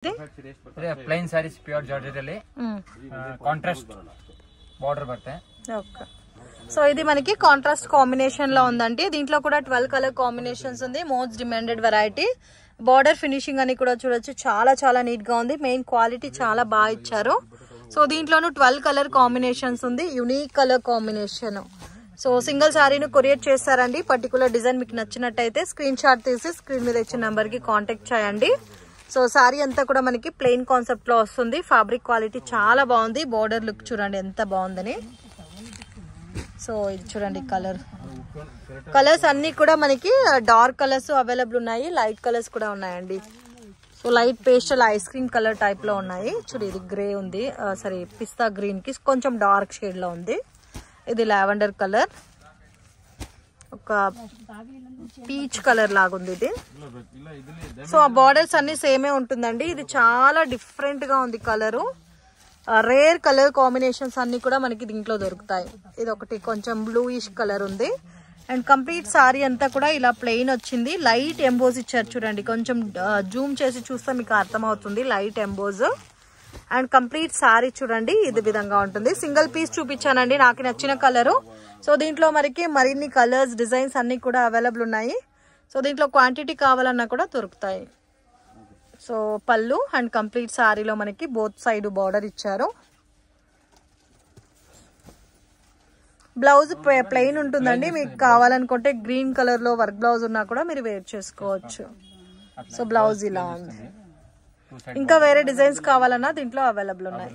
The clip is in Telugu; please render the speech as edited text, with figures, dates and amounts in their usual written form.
प्लेन सारीस प्योर जॉर्जेट ಅಲ್ಲಿ కాంట్రాస్ట్ బార్డర్ బర్తే ఓకే సో ఇది మనకి కాంట్రాస్ట్ కాంబినేషన్ లో ఉందండి దీంట్లో కూడా 12 కలర్ కాంబినేషన్స్ ఉంది most demanded variety border finishing అని కూడా చూడొచ్చు చాలా చాలా నీట్ గా ఉంది మెయిన్ క్వాలిటీ చాలా బాగా ఇచ్చారు సో దీంట్లోను 12 కలర్ కాంబినేషన్స్ ఉంది unique colour combination so single సారీని కొరియర్ చేస్తారండి పర్టికులర్ డిజైన్ మీకు నచ్చినట్టయితే స్క్రీన్ షాట్ తీసి స్క్రీన్ మీద ఇచ్చిన నంబర్ కి కాంటాక్ట్ చేయండి సో సారీ అంతా కూడా మనకి ప్లెయిన్ కాన్సెప్ట్ లో వస్తుంది ఫ్యాబ్రిక్ క్వాలిటీ చాలా బాగుంది బోర్డర్ లుక్ చూడండి ఎంత బాగుందని సో ఇది చూడండి కలర్స్ అన్ని కూడా మనకి డార్క్ కలర్స్ అవైలబుల్ ఉన్నాయి లైట్ కలర్స్ కూడా ఉన్నాయండి so light pastel ice cream colour type లో ఉన్నాయి చూడు ఇది గ్రే ఉంది సారీ పిస్తా గ్రీన్ కి కొంచెం డార్క్ షేడ్ లో ఉంది ఇది లావెండర్ కలర్ ఒక పీచ్ కలర్ లాగుంది ఇది సో ఆ బార్డర్స్ అన్ని సేమే ఉంటుందండి ఇది చాలా డిఫరెంట్ గా ఉంది కలరు రేర్ కలర్ కాంబినేషన్స్ అన్ని కూడా మనకి దీంట్లో దొరుకుతాయి ఇది ఒకటి కొంచెం బ్లూయిష్ కలర్ ఉంది అండ్ కంప్లీట్ సారీ అంతా కూడా ఇలా ప్లెయిన్ వచ్చింది లైట్ ఎంబోజ్ ఇచ్చారు చూడండి కొంచెం జూమ్ చేసి చూస్తే మీకు అర్థమవుతుంది light emboss and complete sorry చూడండి ఇది విధంగా ఉంటుంది సింగిల్ పీస్ చూపించానండి నాకు నచ్చిన కలరు సో దీంట్లో మనకి మరిన్ని కలర్స్ డిజైన్స్ అన్ని కూడా అవైలబుల్ ఉన్నాయి సో దీంట్లో క్వాంటిటీ కావాలన్నా కూడా దొరుకుతాయి సో పళ్ళు అండ్ కంప్లీట్ సారీలో మనకి బోత్ సైడ్ బార్డర్ ఇచ్చారు బ్లౌజ్ ప్లెయిన్ ఉంటుందండి మీకు కావాలనుకుంటే గ్రీన్ కలర్ లో వర్క్ బ్లౌజ్ ఉన్నా కూడా మీరు వేర్ చేసుకోవచ్చు సో బ్లౌజ్ ఇలా ఉంది ఇంకా వేరే డిజైన్స్ కావాలన్నా దీంట్లో అవైలబుల్ ఉన్నాయి